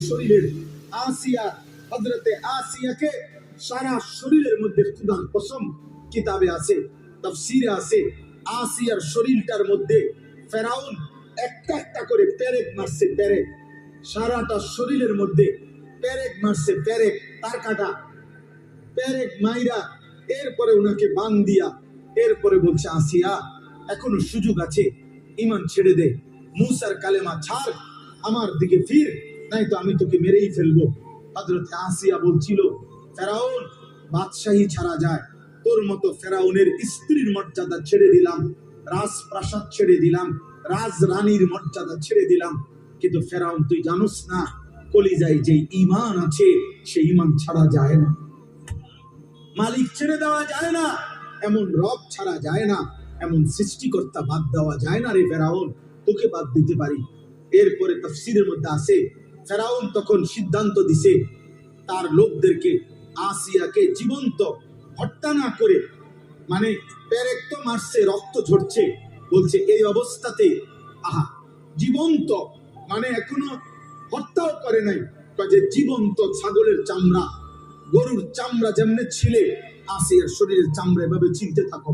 শরীরের আসিয়া হযরতে আসিয়াকে সারা শরীরের মধ্যে খুদার কসম কিতাবে আছে, তাফসীরে আছে, আসিয়ার শরীরটার মধ্যে ফেরাউন একটা একটা করে পেরেক মারছে, পেরেক সারাটা শরীরের মধ্যে পেরেক মারছে, পেরেক তার কাটা পেরেক মাইরা এরপরে ওনাকে বান দিয়া এরপরে বলছে আসিয়া এখনো সুযোগ আছে, ঈমান ছেড়ে দে, মুসার কালেমা ছাড়, আমার দিকে ফির, নাই তো আমি তোকে মেরেই ফেলবো। হযরতে আসিয়া বলছিল ফেরাউন বাদশাহী ছাড়া যায়, তোর মতো ফেরাউনের স্ত্রীর মর্যাদা ছেড়ে দিলাম, রাজপ্রাসাদ ছেড়ে দিলাম, রাজরানীর মর্যাদা ছেড়ে দিলাম, কিন্তু ফেরাউন তুই জানোস না কলিজায় যে ঈমান আছে সেই ঈমান ছাড়া যায় না, মালিক ছেড়ে দেওয়া যায় না, এমন রব ছাড়া যায় না, এমন সৃষ্টিকর্তা বাদ দেওয়া যায় না রে ফেরাউন, তোকে বাদ দিতে পারি। এরপরে তাফসীরের মধ্যে আছে ফেরাউন তখন সিদ্ধান্ত দিছে তার লোকদেরকে আসিয়াকে জীবন্ত হত্যা না করে, মানে পেরেক তো মারছে রক্ত ঝরছে, বলছে এই অবস্থাতে আহা জীবন্ত মানে এখনো হত্যাও করে নাই, যে জীবন্ত ছাগলের চামড়া গরুর চামড়া যেমনে ছিলে আসিয়ার শরীরের চামড়া এভাবে ছিলতে থাকো,